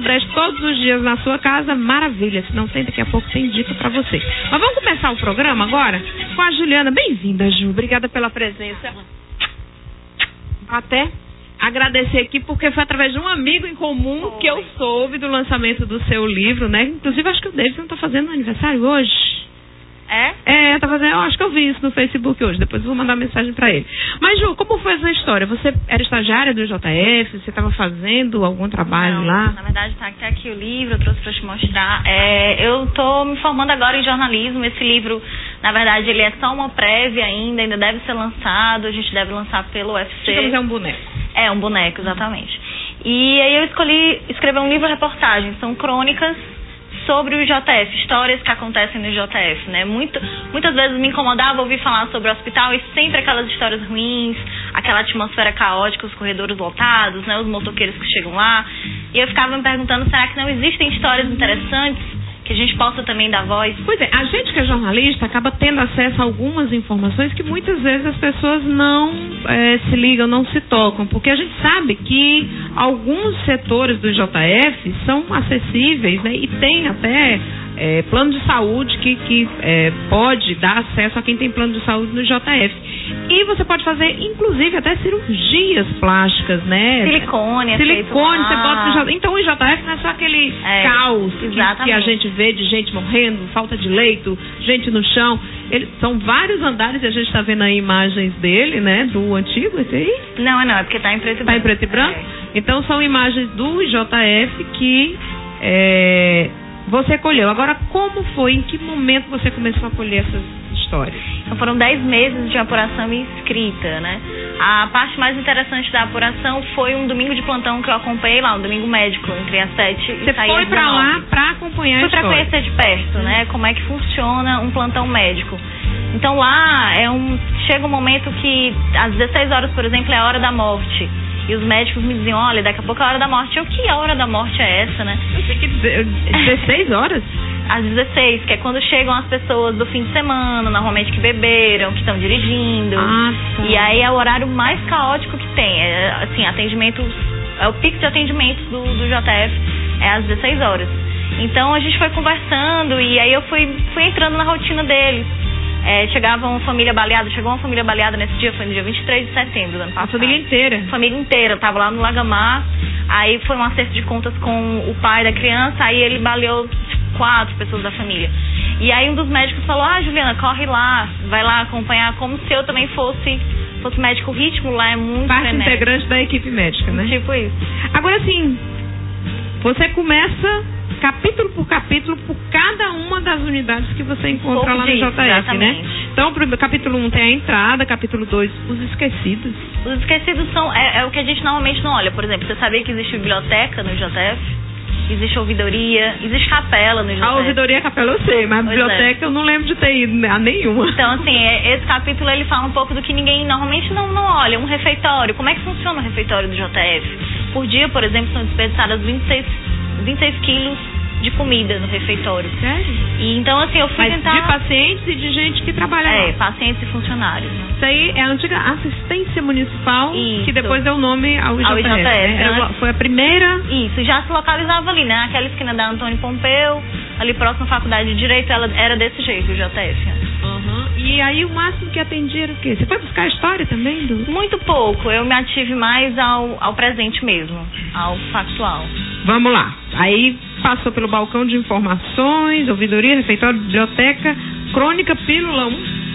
Sudeste todos os dias na sua casa, maravilha. Se não tem, daqui a pouco tem dica pra você. Mas vamos começar o programa agora com a Juliana. Bem-vinda, Ju. Obrigada pela presença. Até agradecer aqui, porque foi através de um amigo em comum que eu soube do lançamento do seu livro, né? Inclusive, acho que o Davidson tá fazendo aniversário hoje. Tá fazendo, eu acho que eu vi isso no Facebook hoje, depois eu vou mandar mensagem pra ele. Mas, Ju, como foi essa história? Você era estagiária do JF? Você estava fazendo algum trabalho lá? Na verdade, tá aqui o livro, eu trouxe pra te mostrar. Eu tô me formando agora em jornalismo. Esse livro, na verdade, ele é só uma prévia ainda deve ser lançado, a gente deve lançar pelo UFC. Digamos, é um boneco. É, um boneco, exatamente. E aí eu escolhi escrever um livro-reportagem, são crônicas sobre o JF, histórias que acontecem no JF, né? Muitas vezes me incomodava ouvir falar sobre o hospital e sempre aquelas histórias ruins, aquela atmosfera caótica, os corredores lotados, né? Os motoqueiros que chegam lá. E eu ficava me perguntando, será que não existem histórias interessantes que a gente possa também dar voz? Pois é, a gente que é jornalista acaba tendo acesso a algumas informações que muitas vezes as pessoas não se ligam, não se tocam, porque a gente sabe que alguns setores do JF são acessíveis, né, e tem até plano de saúde que pode dar acesso a quem tem plano de saúde no JF. E você pode fazer, inclusive, até cirurgias plásticas, né? Silicone, você bota no JF. Então o JF não é só aquele caos que a gente vê de gente morrendo, falta de leito, gente no chão. São vários andares e a gente está vendo aí imagens dele, né? Do antigo, esse aí? Não, é porque está em preto e branco. Está em preto e branco? Então são imagens do JF que você colheu. Agora, como foi? Em que momento você começou a colher essas histórias? Então foram 10 meses de apuração e escrita, né? A parte mais interessante da apuração foi um domingo de plantão que eu acompanhei lá, um domingo médico, entre as 7 e Você foi pra lá pra acompanhar a história? Fui pra conhecer de perto, né? Como é que funciona um plantão médico. Então lá chega um momento que às 16 horas, por exemplo, é a hora da morte. E os médicos me diziam, olha, daqui a pouco é a hora da morte. Que hora da morte é essa, né? Eu sei que 16 horas? Às 16, que é quando chegam as pessoas do fim de semana, normalmente que beberam, que estão dirigindo. Tá. E aí é o horário mais caótico que tem. Atendimento, é o pico de atendimentos do JF, é às 16 horas. Então a gente foi conversando e aí eu fui entrando na rotina deles. Chegou uma família baleada nesse dia, foi no dia 23 de setembro do ano passado. A família inteira? Família inteira, eu tava lá no Lagamar, aí foi um acerto de contas com o pai da criança, aí ele baleou 4 pessoas da família. E aí um dos médicos falou, Juliana, corre lá, vai lá acompanhar, como se eu também fosse médico. O ritmo lá é muito parte frenético. Integrante da equipe médica, né? Tipo isso. Agora, assim, você começa capítulo por capítulo por cada uma das unidades que você encontra lá no JF, exatamente, né? Então, capítulo 1 tem a entrada, capítulo 2, os esquecidos. Os esquecidos são o que a gente normalmente não olha. Por exemplo, você sabia que existe biblioteca no JF? Existe ouvidoria, existe capela no JF. A ouvidoria e a capela eu sei, mas a biblioteca eu não lembro de ter ido a nenhuma. Então, assim, esse capítulo ele fala um pouco do que ninguém normalmente não olha. Um refeitório. Como é que funciona o refeitório do JF? Por dia, por exemplo, são desperdiçadas 26 quilos de comida no refeitório. Sério? E então, assim, eu fui tentar... de pacientes e de gente que trabalha lá. Pacientes e funcionários. Né? Isso aí é a antiga assistência municipal, isso, que depois deu nome ao IJF. Né? Foi a primeira... Isso, já se localizava ali, né? Aquela esquina da Antônio Pompeu, ali próximo à Faculdade de Direito, ela era desse jeito, o JF. E aí o máximo que atendia era o quê? Você foi buscar a história também? Muito pouco, eu me ative mais ao presente mesmo, ao factual. Vamos lá. Aí passou pelo balcão de informações, ouvidoria, refeitório, biblioteca, crônica, pílula 1.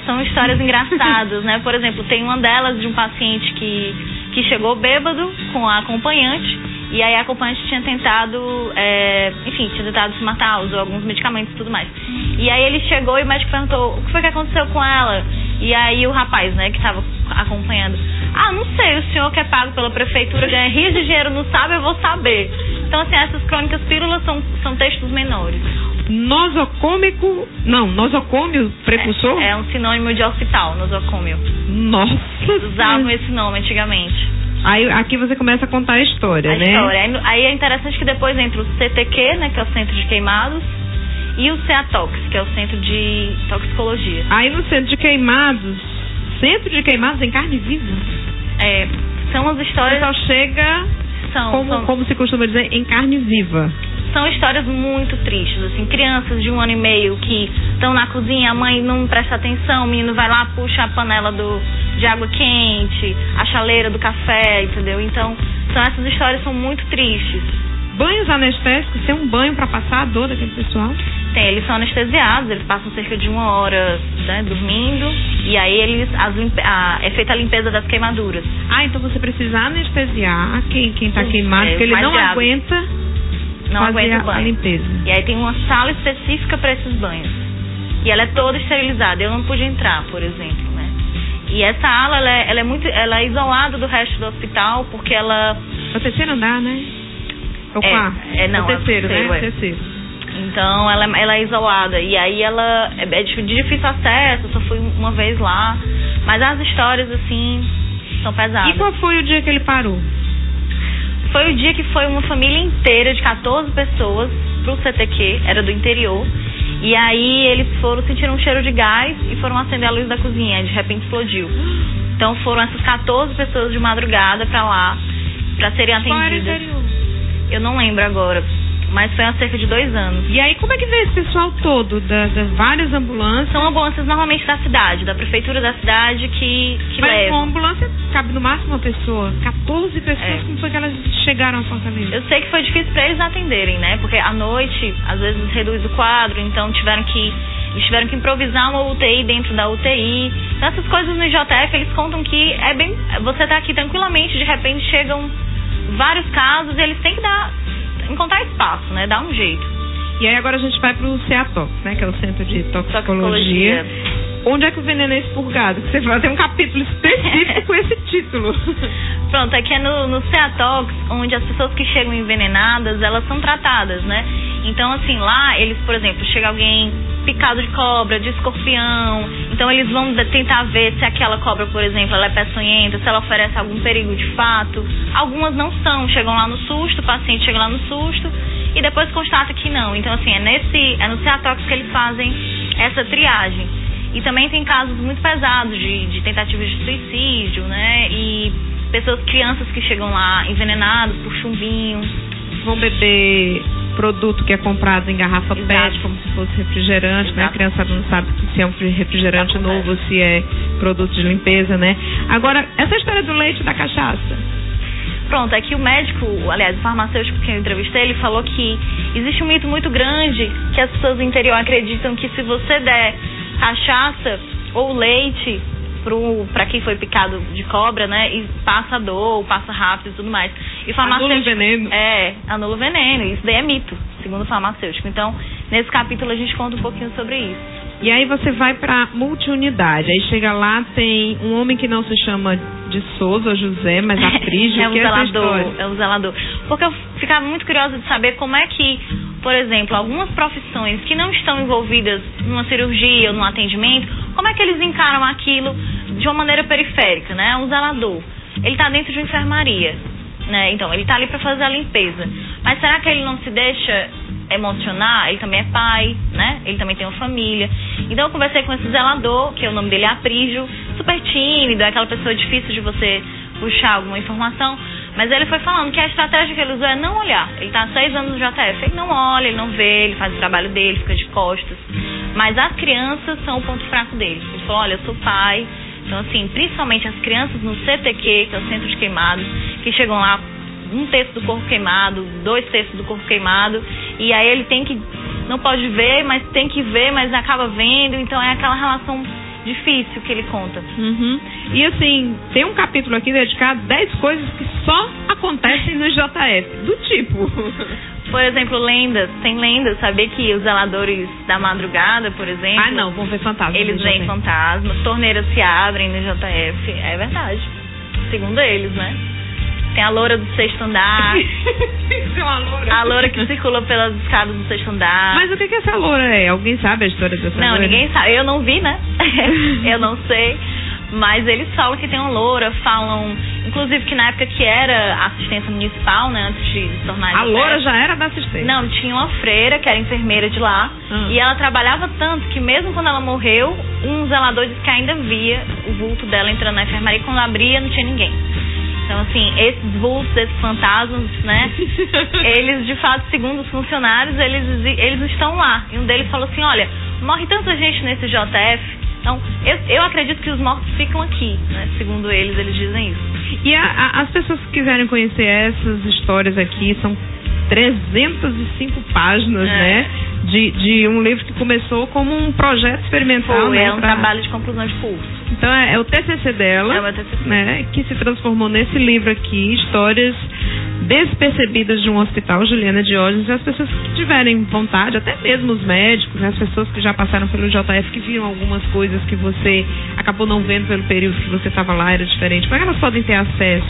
São histórias engraçadas, né? Por exemplo, tem uma delas de um paciente que chegou bêbado com a acompanhante, e aí a acompanhante tinha tentado se matar, usou alguns medicamentos e tudo mais. E aí ele chegou e o médico perguntou, o que foi que aconteceu com ela? E aí o rapaz, né, que estava acompanhando, não sei, o senhor que é pago pela prefeitura ganha rios de dinheiro, não sabe, eu vou saber. Então, assim, essas crônicas pílulas são textos menores. Nosocômio, precursor? É um sinônimo de hospital, nosocômio. Nossa! Usavam esse nome antigamente. Aí aqui você começa a contar a história, né? Aí é interessante que depois entra o CTQ, né, que é o Centro de Queimados, e o CEATOX, que é o Centro de Toxicologia. Aí no Centro de Queimados em carne viva? São as histórias... O pessoal chega como se costuma dizer, em carne viva. São histórias muito tristes, assim, crianças de 1 ano e meio que estão na cozinha, a mãe não presta atenção, o menino vai lá, puxa a panela de água quente, a chaleira do café, entendeu? Então, essas histórias são muito tristes. Banhos anestésicos, tem um banho para passar a dor daquele pessoal? Tem, eles são anestesiados, eles passam cerca de 1 hora, né, dormindo, e aí é feita a limpeza das queimaduras. Então você precisa anestesiar quem tá queimado, porque ele não aguenta fazer a limpeza. E aí tem uma sala específica para esses banhos. E ela é toda esterilizada, eu não pude entrar, por exemplo, né? E essa ala, ela é isolada do resto do hospital, porque ela... É o terceiro andar, né? É o quarto? Não, é o terceiro, né? É o terceiro. Então, ela é isolada. E aí, ela é de difícil acesso, eu só fui uma vez lá. Mas as histórias, assim, são pesadas. E qual foi o dia que ele parou? Foi o dia que foi uma família inteira de 14 pessoas pro CTQ, era do interior. E aí, eles sentiram um cheiro de gás e foram acender a luz da cozinha. De repente, explodiu. Então, foram essas 14 pessoas de madrugada pra lá, pra serem atendidas. Qual era o interior? Eu não lembro agora, mas foi há cerca de 2 anos. E aí, como é que veio esse pessoal todo, das várias ambulâncias? São ambulâncias normalmente da cidade, da prefeitura da cidade que mas levam. Mas uma ambulância cabe no máximo uma pessoa, 14 pessoas, como foi que elas chegaram a Fortaleza? Eu sei que foi difícil para eles atenderem, né? Porque à noite, às vezes reduz o quadro, então eles tiveram que improvisar uma UTI dentro da UTI. Então, essas coisas no IJF, eles contam que você tá aqui tranquilamente, de repente chegam vários casos, eles têm que encontrar espaço, né? Dar um jeito. E aí agora a gente vai pro CEATOX, né? Que é o Centro de Toxicologia. Onde é que o veneno é expurgado? Você vai ter um capítulo específico com esse título. Pronto, aqui é no CEATOX, onde as pessoas que chegam envenenadas, elas são tratadas, né? Então, assim, lá, eles, por exemplo, chega alguém picado de cobra, de escorpião, então eles vão tentar ver se aquela cobra, por exemplo, ela é peçonhenta, se ela oferece algum perigo de fato. Algumas não são, chegam lá no susto, o paciente chega lá no susto e depois constata que não. Então, assim, é no CEATOX que eles fazem essa triagem. E também tem casos muito pesados de tentativas de suicídio, né? E crianças que chegam lá envenenadas por chumbinho. Vão beber produto que é comprado em garrafa PET, como se fosse refrigerante, né? A criançada não sabe se é um refrigerante novo ou se é produto de limpeza, né? Agora, essa história do leite e da cachaça. Pronto, é que o médico, aliás, o farmacêutico que eu entrevistei, ele falou que existe um mito muito grande que as pessoas do interior acreditam que se você der cachaça ou leite para quem foi picado de cobra, né, e passa dor, passa rápido e tudo mais. E o farmacêutico, anula o veneno. Anula o veneno. Isso daí é mito, segundo o farmacêutico. Então, nesse capítulo a gente conta um pouquinho sobre isso. E aí você vai para multiunidade. Aí chega lá, tem um homem que não se chama de Souza José, mas Aprígio. É um zelador. Porque eu ficava muito curiosa de saber como é que, por exemplo, algumas profissões que não estão envolvidas numa cirurgia ou num atendimento, como é que eles encaram aquilo de uma maneira periférica, né? Um zelador. Ele está dentro de uma enfermaria, né? Então, ele está ali para fazer a limpeza. Mas será que ele não se deixa emocionar? Ele também é pai, né? Ele também tem uma família. Então, eu conversei com esse zelador, que o nome dele é Aprígio, super tímido, é aquela pessoa difícil de você puxar alguma informação. Mas ele foi falando que a estratégia que ele usou é não olhar. Ele está há 6 anos no JF, ele não olha, ele não vê, ele faz o trabalho dele, fica de costas. Mas as crianças são o ponto fraco dele. Ele falou, olha, eu sou pai. Então, assim, principalmente as crianças no CTQ, que é o Centro de Queimados, que chegam lá 1/3 do corpo queimado, 2/3 do corpo queimado, e aí ele não pode ver, mas tem que ver, mas acaba vendo. Então, é aquela relação difícil que ele conta. Uhum. E assim, tem um capítulo aqui dedicado a 10 coisas que só acontecem no JF, do tipo... Por exemplo, lendas. Tem lendas, saber que os zeladores da madrugada, por exemplo... não, vão ver fantasmas. Eles veem fantasmas, torneiras se abrem no JF. É verdade. Segundo eles, né? Tem a loura do 6º andar. Tem uma loura. A loura que circula pelas escadas do 6º andar. Mas o que essa loura é? Alguém sabe a história dessa loura? Não, ninguém sabe. Eu não vi, né? Eu não sei. Mas eles falam que tem uma loura, falam... Inclusive que na época que era assistência municipal, né? Antes de se tornar... A loura já era da assistência? Não, tinha uma freira, que era enfermeira de lá. E ela trabalhava tanto que mesmo quando ela morreu, um zelador disse que ainda via o vulto dela entrando na enfermaria. E quando abria, não tinha ninguém. Então, assim, esses vultos, esses fantasmas, né, eles, de fato, segundo os funcionários, eles estão lá. E um deles falou assim, olha, morre tanta gente nesse JF, então, eu acredito que os mortos ficam aqui, né, segundo eles dizem isso. E as pessoas que quiserem conhecer essas histórias aqui, são 305 páginas, né? De um livro que começou como um projeto experimental. Foi, um trabalho de conclusão de curso. Então é o TCC dela, meu TCC. Né? Que se transformou nesse livro aqui, Histórias Despercebidas de um Hospital, Juliana Diógenes. As pessoas que tiverem vontade, até mesmo os médicos, né? As pessoas que já passaram pelo JF, que viram algumas coisas que você acabou não vendo pelo período que você estava lá, era diferente. Como é que elas podem ter acesso?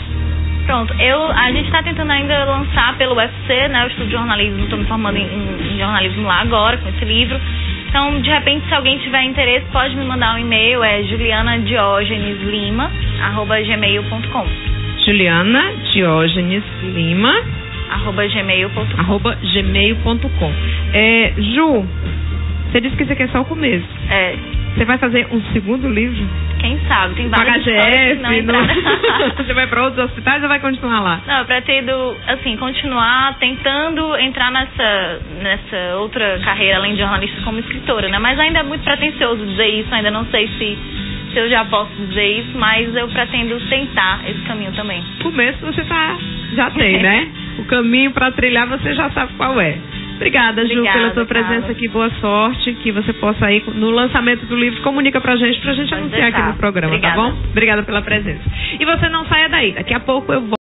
Pronto, a gente está tentando ainda lançar pelo UFC, né, o estudo de jornalismo, estou me formando em jornalismo lá agora, com esse livro. Então, de repente, se alguém tiver interesse, pode me mandar um e-mail, é julianadiogeneslima@gmail.com. julianadiogeneslima@gmail.com. Ju, você disse que esse aqui é só o começo. Você vai fazer um segundo livro? Quem sabe, tem várias histórias que não entraram. Você vai para outros hospitais ou vai continuar lá? Não, eu pretendo, assim, continuar tentando entrar nessa outra carreira, além de jornalista, como escritora, né? Mas ainda é muito pretensioso dizer isso, ainda não sei se eu já posso dizer isso, mas eu pretendo tentar esse caminho também. Começo você já tem, né? O caminho para trilhar você já sabe qual é. Obrigada, Ju, pela sua presença aqui. Boa sorte, que você possa ir no lançamento do livro. Comunica pra gente anunciar aqui no programa, tá bom? Obrigada pela presença. E você não saia daí. Daqui a pouco eu volto.